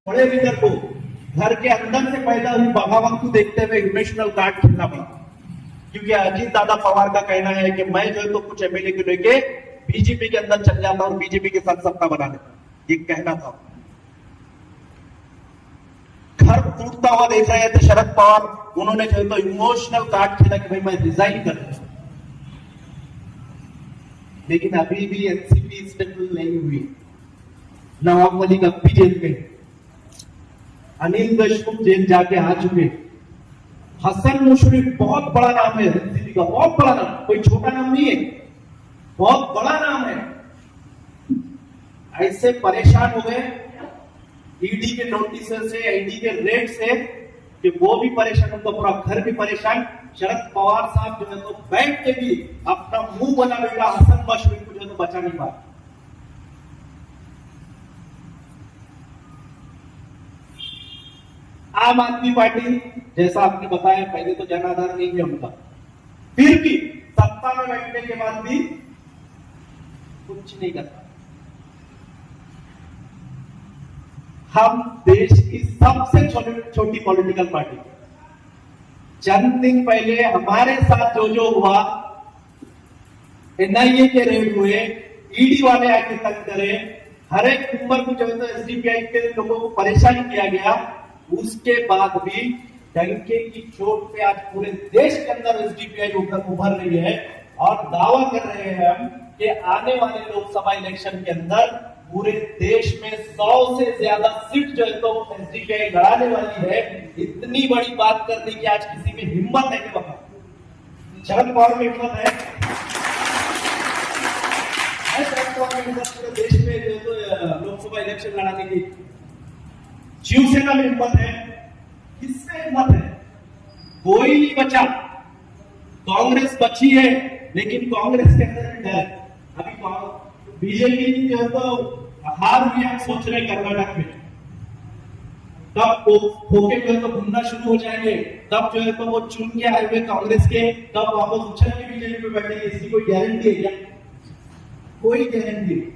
बड़े लीडर को घर के अंदर से पैदा हुई बगावत को देखते हुए इमोशनल कार्ड खेलना पड़ा, क्योंकि अजीत दादा पवार का कहना है कि मैं जो है तो कुछ एमएलए को लेके बीजेपी के अंदर चल जाता और बीजेपी के साथ सत्ता बना लेता, ये कहना था। घर टूटता हुआ देख रहे थे शरद पवार, उन्होंने जो है तो इमोशनल कार्ड खेला कि भाई मैं रिजाइन कर रहा हूं, लेकिन अभी भी एनसीपी स्टेबल नहीं हुई। नवाब मलिक अब भी जेल में, अनिल देशमुख जेल जाके आ चुके, हसन मुशर्रफ बहुत बड़ा नाम है एनसीपी का, बहुत बड़ा नाम, कोई छोटा नाम नहीं है, बहुत बड़ा नाम है। ऐसे परेशान हो गए ईडी के नोटिस से, ईडी के रेड से, कि वो भी परेशान, उनका पूरा घर भी परेशान। शरद पवार साहब जो है तो बैठ के भी अपना मुंह बना बेटा हसन मुशर्रफ को जो है तो बचा नहीं पाए। आम आदमी पार्टी, जैसा आपने बताया, पहले तो जन आधार नहीं है उनका, फिर भी सत्ता में बैठने के बाद भी कुछ नहीं करता। हम देश की सबसे छोटी पॉलिटिकल पार्टी, चंद दिन पहले हमारे साथ जो हुआ, एनआईए के रेड हुए, ईडी वाले आके तंग करे, हर एक उम्र को जो है तो एसडीपीआई के लोगों को परेशान किया गया, उसके बाद भी डंके की चोट पे आज पूरे देश के अंदर एसडीपीआई उभर रही है और दावा कर रहे हैं हम कि आने वाले लोकसभा इलेक्शन के अंदर पूरे देश में 100 से ज्यादा सीट जो है तो एसडीपीआई लड़ाने वाली है। इतनी बड़ी बात करने की आज किसी में हिम्मत है कि बता, शरद पवार में हिम्मत है, शरद पवार में हिम्मत पूरे देश में जो है तो लोकसभा इलेक्शन लड़ाने की। शिवसेना में हिम्मत है, किससे हिम्मत है? कोई नहीं बचा। कांग्रेस बची है, लेकिन कांग्रेस के अंदर डर, अभी बीजेपी जो है तो हार भी हम सोच रहे कर्नाटक में, तब खोके जो है तो घूमना शुरू हो जाएंगे, तब जो है तो वो चुन के आए हुए कांग्रेस के तब वापस उछल के बीजेपी में बैठेंगे। इसकी कोई गारंटी है क्या? कोई गारंटी नहीं।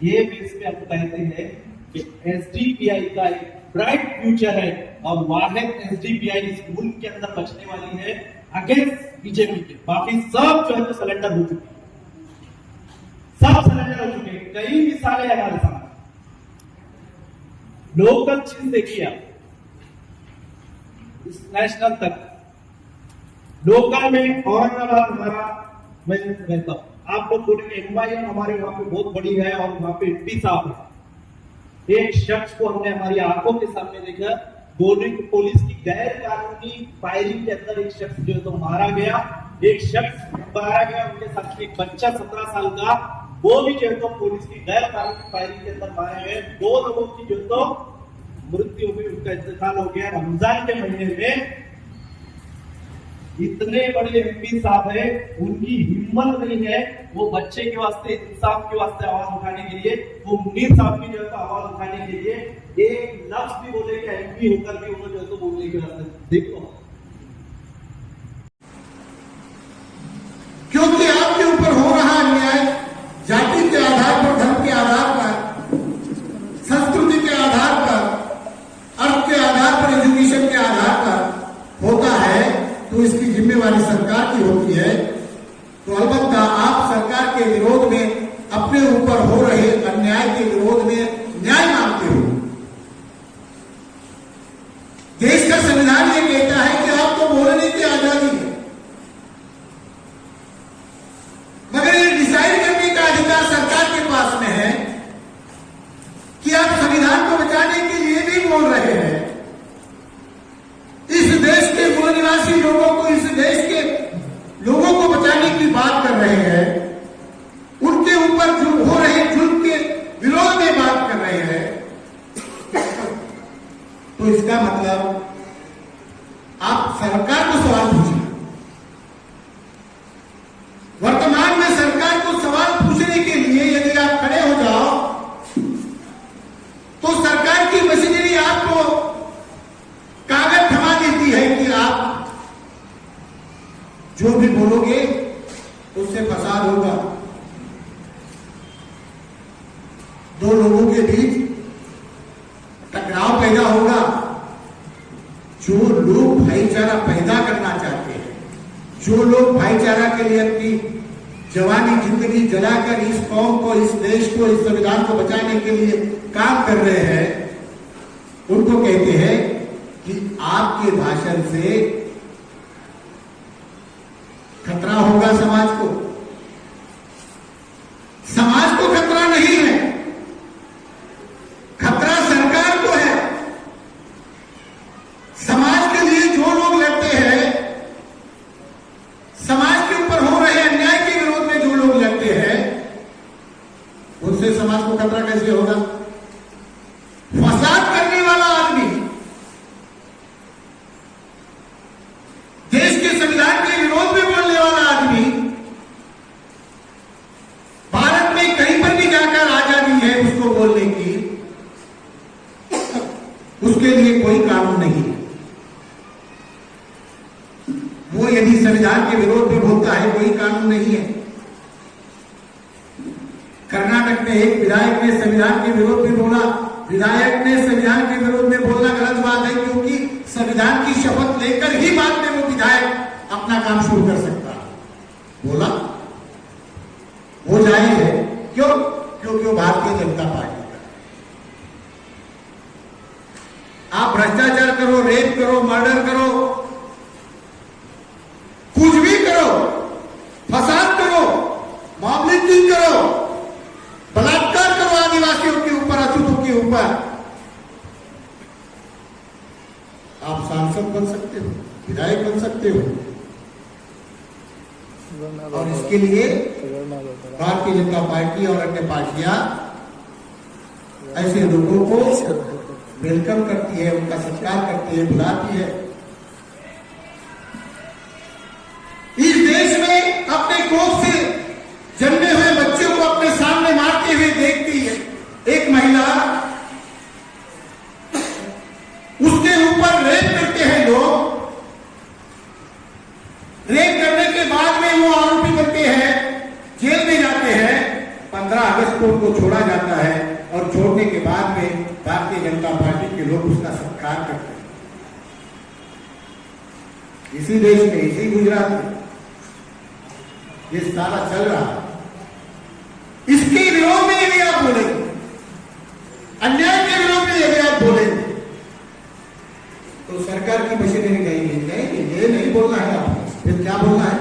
ये भी इसमें हम कहते हैं कि एसडीपीआई का एक ब्राइट फ्यूचर है और वाहिद एसडीपीआई इस मुल्क के अंदर बचने वाली है अगेंस्ट बीजेपी के। बाकी सब जो है तो सरेंडर हो चुके, सब सरेंडर हो चुके। कई मिसालें हमारे सामने, लोकल चीज देखिए आप, नेशनल तक, लोकल में औरंगाबाद हमारा, मैं कहता हूं आप लोग बोलेंगे एनवाईएम हमारे वहां पे बहुत बड़ी है और वहां पे एमपी साहब है। एक शख्स को हमने हमारी आंखों के सामने देखा, गोली पुलिस की गैर कानूनी फायरिंग के अंदर एक शख्स जो है तो मारा गया, एक शख्स मारा गया, उनके साथ एक बच्चा 17 साल का, वो भी जो है तो पुलिस की गैर कानूनी फायरिंग के अंदर मारे गए। 2 लोगों की जो तो मृत्यु हुई, उनका इंतकाल हो गया। रमजान के महीने में इतने बड़े एमपी साहब है, उनकी हिम्मत नहीं है वो बच्चे के वास्ते, इंसाफ के वास्ते आवाज उठाने के लिए, वो मुनीर साहब की जो है तो आवाज उठाने के लिए एक लफ्ज भी बोले कि एमपी होकर भी उन्होंने जो है तो बोलने के वास्ते। देखो, क्योंकि आपके ऊपर हो रहा अन्याय जाति के आधार पर, धर्म के आधार पर, संस्कृति के आधार पर, अर्थ के आधार पर, एजुकेशन के आधार पर होता है, तो इसकी जिम्मेवारी सरकार की होती है। तो अलबत्ता आप सरकार के विरोध में, अपने ऊपर हो रहे अन्याय के विरोध में न्याय मांगते हो। देश का संविधान ये कहता है कि आपको बोलने की आजादी है, मगर ये डिसाइड करने का अधिकार सरकार के पास में है कि आप संविधान को बचाने के लिए भी बोल रहे हैं। इस देश के मूल निवासी लोगों को, इस देश के लोगों को बचाने की बात कर रहे हैं, उनके ऊपर हो रहे जुल्म के विरोध में बात कर रहे हैं। तो इसका मतलब आप सरकार को सवाल पूछिए। वर्तमान में सरकार को सवाल पूछने के लिए यदि आप खड़े हो जाओ तो सरकार की मशीनरी आपको कागज थमा देती है कि आप जो भी बोलोगे उससे फसाद होगा, दो लोगों के बीच टकराव पैदा होगा। जो लोग भाईचारा पैदा करना चाहते हैं, जो लोग भाईचारा के लिए अपनी जवानी जिंदगी जलाकर इस कौम को, इस देश को, इस संविधान को बचाने के लिए काम कर रहे हैं, उनको कहते हैं कि आपके भाषण से खतरा होगा समाज को। समाज को खतरा नहीं है, खतरा सरकार को है। समाज के लिए जो लोग लड़ते हैं, समाज के ऊपर हो रहे अन्याय के विरोध में जो लोग लड़ते हैं, उनसे समाज को खतरा कैसे होगा? फसाद करने वाला आदमी, देश के संविधान के विरोध में बोलने वाला आदमी, भारत में कहीं पर भी जाकर आजादी है उसको बोलने की, उसके लिए कोई कानून नहीं है। वो यदि संविधान के विरोध में बोलता है, कोई कानून नहीं है। कर्नाटक में एक विधायक ने संविधान के विरोध में बोला। विधायक ने संविधान के विरोध में बोलना गलत बात है, क्योंकि संविधान की शपथ लेकर ही बाद में वो विधायक अपना काम शुरू कर सकता है। बोला, वो जायज है। क्यों? क्योंकि वो भारतीय जनता पार्टी का। आप भ्रष्टाचार करो, रेप करो, मर्डर करो, कुछ भी करो, फसाद करो, मॉब लिंचिंग करो, बलात्कार करो आदिवासियों के ऊपर, अछूतों के ऊपर, आप सांसद बन सकते हो, विधायक बन सकते हो। और इसके लिए भारतीय जनता पार्टी और अन्य पार्टियां ऐसे लोगों को वेलकम करती है, उनका सत्कार करती है, बुलाती है। इस देश में अपने कोख से जन्मे हुए बच्चों को अपने सामने मारते हुए देखती है एक महिला, उसके ऊपर रेप करते हैं लोग। रेप करने के बाद में वो आरोपी बनते हैं, जेल में जाते हैं। 15 अगस्त को उनको छोड़ा जाता है और छोड़ने के बाद में भारतीय जनता पार्टी के लोग उसका सत्कार करते हैं। इसी देश में, इसी गुजरात में ये सारा चल रहा है। इसके विरोध में यदि आप बोलेंगे, अन्याय के विरोध में यदि आप बोलेंगे, तो सरकार की मशीनरी कहेगी नहीं, ये नहीं बोलना है आपको। फिर क्या बोलना है?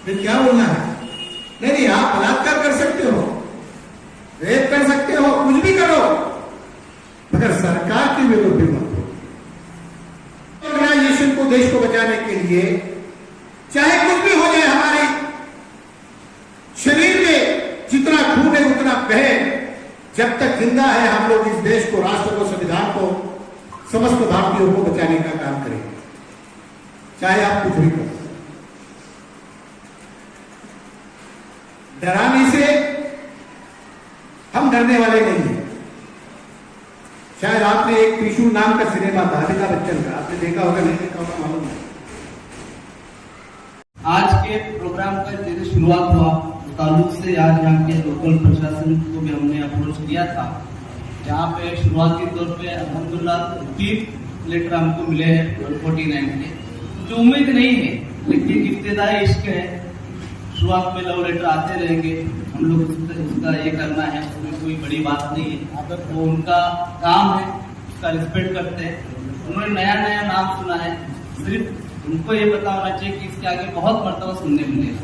फिर क्या बोलना है? नहीं, आप बलात्कार कर सकते हो, रेप कर सकते हो, कुछ भी करो, मगर सरकार के विरोध भी मत करो। ऑर्गेनाइजेशन को, देश को बचाने के लिए चाहे कुछ भी हो जाए, हमारे शरीर में जितना खून है उतना बहे, जब तक जिंदा है हम लोग इस देश को, राष्ट्र को, संविधान को, समस्त भारतीयों को बचाने का काम करेंगे, चाहे आप कुछ भी करो। डराने से हम डरने वाले नहीं हैं। शायद आपने एक त्रिशूल नाम का सिनेमा था अमिताभ बच्चन का, आपने देखा होगा, नहीं देखा होगा मालूम नहीं। आज के प्रोग्राम का जैसे शुरुआत हुआ ताल्लुक से आज यहाँ के लोकल प्रशासन को भी हमने अप्रोच किया था, जहाँ पे शुरुआती तौर पे अल्हम्दुलिल्लाह 3 लेटर हमको मिले हैं 149 के, जो उम्मीद नहीं है, लेकिन इब्तिदाई इश्क है। शुरुआत में लव लेटर आते रहेंगे, हम लोग उसका ये करना है, उसमें कोई बड़ी बात नहीं है, तो उनका काम है, उसका रिस्पेक्ट करते हैं। उन्होंने नया नया नाम सुना है, सिर्फ उनको ये पता होना चाहिए कि इसके आगे बहुत मर्तबा सुनने मिलेगा,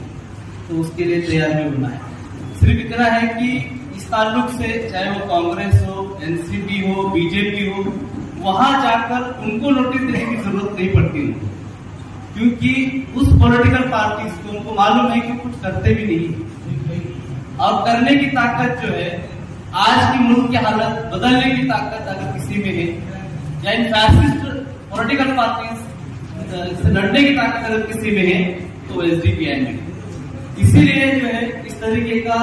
तो उसके लिए तैयार भी होना है। सिर्फ इतना है कि इस ताल्लुक से चाहे वो कांग्रेस हो, एनसीपी हो, बीजेपी हो, वहां जाकर उनको नोटिस देने की जरूरत नहीं पड़ती है, क्योंकि उस पॉलिटिकल पार्टीज को उनको मालूम है कि कुछ करते भी नहीं, और करने की ताकत जो है, आज की मुल्क की हालत बदलने की ताकत अगर किसी में है, या इन फैसिस्ट पॉलिटिकल पार्टीज से लड़ने की ताकत अगर किसी में है, तो एसडीपीआई में। इसीलिए जो है इस तरीके का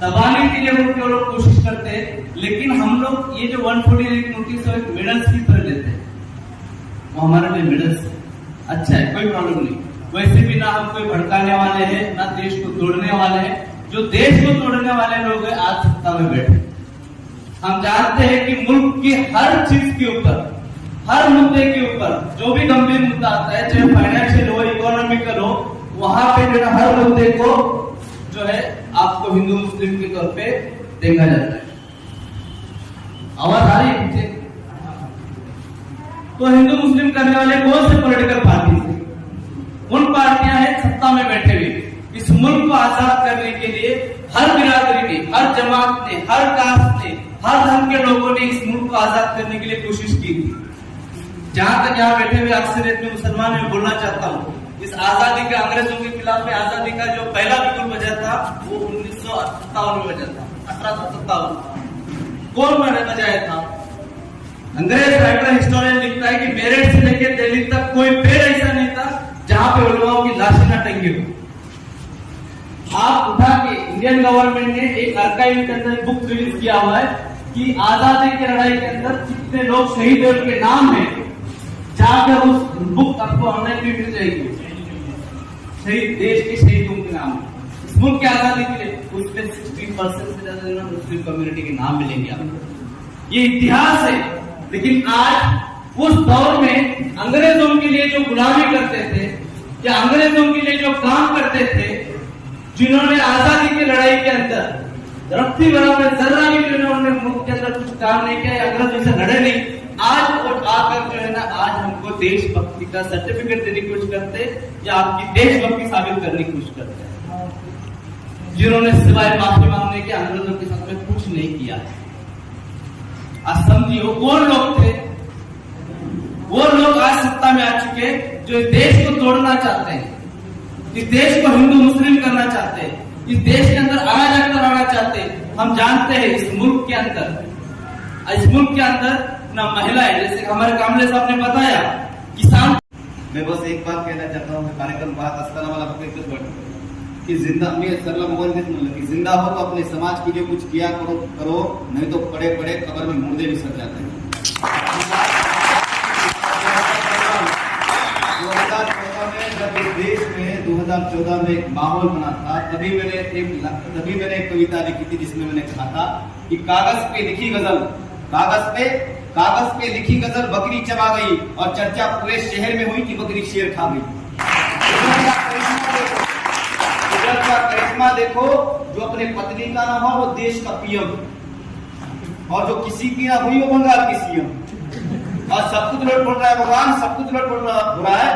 दबाने के लिए वो लोग कोशिश करते हैं, लेकिन हम लोग ये जो 148 नोटिस है मेडल्स की तरह लेते हैं, वो हमारे लिए मेडल्स अच्छा है, कोई प्रॉब्लम नहीं। वैसे भी ना हम कोई भड़काने वाले हैं, ना देश को तोड़ने वाले हैं। जो देश को तोड़ने वाले लोग हैं आज सत्ता में बैठे, हम जानते हैं कि मुल्क की हर चीज के ऊपर, हर मुद्दे के ऊपर, जो भी गंभीर मुद्दा आता है, चाहे फाइनेंशियल हो, इकोनॉमिकल हो, वहां पे जो है हर मुद्दे को जो है आपको हिंदू मुस्लिम के तौर पे देखा जाता है। आवाज आ रही है पीछे? तो हिंदू मुस्लिम करने वाले कौन से पॉलिटिकल पार्टी से? उन पार्टियां हैं सत्ता में बैठे हुए। इस मुल्क को आजाद करने के लिए हर बिरादरी ने, हर जमात ने, हर कास्ट ने, हर धर्म के लोगों ने इस मुल्क को आजाद करने के लिए कोशिश की थी। जहां तक यहाँ बैठे हुए अक्सरियत में मुसलमान में बोलना चाहता हूँ, इस आजादी का, अंग्रेजों के खिलाफ में आजादी का जो पहला बिगुल बजा था वो 1957 में बजा था, 1857। कौन मैंने बजाया था? अंग्रेज राइटर हिस्टोरियन लिखता है कि मेरठ से लेकर दिल्ली तक कोई पेड़ ऐसा नहीं था जहां पे उलमाओं की लाशें न टंगी हो। आप उठा के, इंडियन गवर्नमेंट ने एक आर्काइव के अंदर बुक रिलीज किया हुआ है कि आजादी की लड़ाई के अंदर कितने लोग शहीद हुए उनके नाम है, जाकर उस बुक आपको ऑनलाइन भी मिल जाएगी। शहीद, देश के शहीदों के नाम, इस मुल्क की आजादी के लिए उसमें 60% से ज्यादा मुस्लिम कम्युनिटी के नाम मिलेंगे आपको। ये इतिहास है। लेकिन आज उस दौर में अंग्रेजों के लिए जो गुलामी करते थे या अंग्रेजों के लिए जो काम करते थे, जिन्होंने आजादी की लड़ाई के अंदर रफ्ती बराबर जर्रा भी जिन्होंने मुल्क के अंदर कुछ काम नहीं किया, अंग्रेजों से लड़े नहीं, आज वो आकर जो है ना, आज हमको देशभक्ति का सर्टिफिकेट देने की कोशिश करते या आपकी देशभक्ति साबित करने की कोशिश करते हैं, जिन्होंने सिवाय माफी मांगने के अंग्रेजों के साथ में कुछ नहीं किया। आज समझिए वो कौन लोग थे? वो लोग आज सत्ता में आ चुके जो इस देश को तोड़ना चाहते हैं, इस देश को हिंदू मुस्लिम करना चाहते हैं, इस देश के अंदर अराजकता लाना चाहते हैं। हम जानते हैं इस मुल्क के अंदर ना महिला है, जैसे हमारे कामले साहब ने बताया, किसान। मैं बस एक बात कहना चाहता हूँ, कार्यक्रम पाहत असताना मला फक्त एकच वाटतं की जिंदा, मी सरला मोबाईल देत म्हणलं की जिंदा हो तो अपने समाज के लिए कुछ किया करो, नहीं तो पड़े पड़े कब्र में मुर्दे भी सड़ जाते हैं। 2014 में जब इस देश में 2014 में एक माहौल बना था, तभी मैंने एक कविता लिखी थी जिसमें मैंने कहा था कि कागज पे लिखी गजल बकरी चबा गई और चर्चा पूरे शहर में हुई कि बकरी शेर खा गई। कुदरत का करिश्मा देखो, जो अपने पत्नी का ना हो वो देश का पीएम, और जो किसी की ना हुई वो बंगाल की सीएम। और सब कुछ लौट पड़ रहा है भगवान, सब कुछ लौट पड़ रहा है।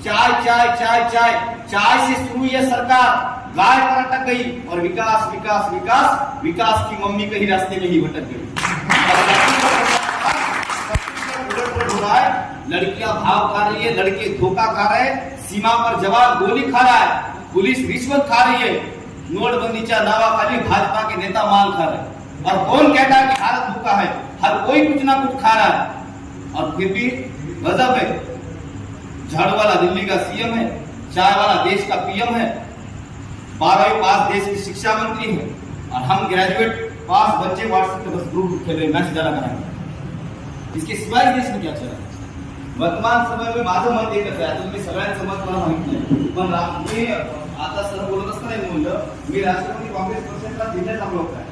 चाय से शुरू ये सरकार गाय पर अटक गई और विकास की मम्मी कहीं रास्ते में ही भटक गई। लड़कियां भाव खा रही है, लड़के धोखा खा रहे हैं, सीमा पर जवान गोली खा रहा है, पुलिस रिश्वत खा रही है, नोटबंदीच्या नावाखाली भाजपा के नेता माल खा रहे हैं। और कौन कहता है कि भारत भूखा है? हर कोई कुछ ना कुछ खा रहा है। और फिर भी गजब है, झाड़ू वाला दिल्ली का सीएम है, चाय वाला देश का पीएम है, 12वीं पास देश की शिक्षा मंत्री है, और हम ग्रेजुएट पास बच्चे व्हाट्सएप पे बस ग्रुप खेल रहे, मैसेज डाला कराएंगे। इसके सिवाय देश में क्या चल रहा है? वर्तमान समय में माझं मत एकच आहे, आता तुम्ही सगळ्यांचं मत मला माहित नाही, पण मी आता सर बोलत असताना म्हणलं मी राष्ट्रवादी काँग्रेस पक्षाचा जिल्ह्याचा लोक आहे,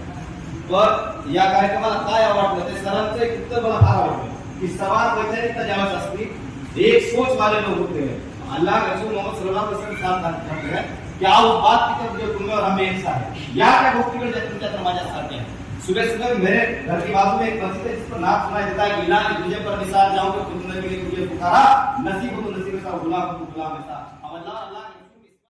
पण या कार्यक्रमाला काय आवडलं ते सरांचं एक उत्तर मला फार आवडलं की सवाल वैचारिकता ज्यावेळेस असती, एक सोच वाले लोग होते हैं, अल्लाह रसूल मोहम्मद सल्लल्लाहु अलैहि वसल्लम साथ करते हैं कि आप उस बात की तरफ जो तुम्हें और हमें एक साथ है, या क्या गोष्टीकडे जाए तुमच्या तर माझ्यासारखे आहे। सुबह मेरे घर के बाजू में एक मस्जिद है जिस पर नाम सुनाई देता है कि इलाही तुझे पर निसार जाऊंगा, खुद नबी ने तुझे पुकारा, नसीब हो तो नसीब ऐसा, गुलाम हो तो गुलाम ऐसा। अब अल्लाह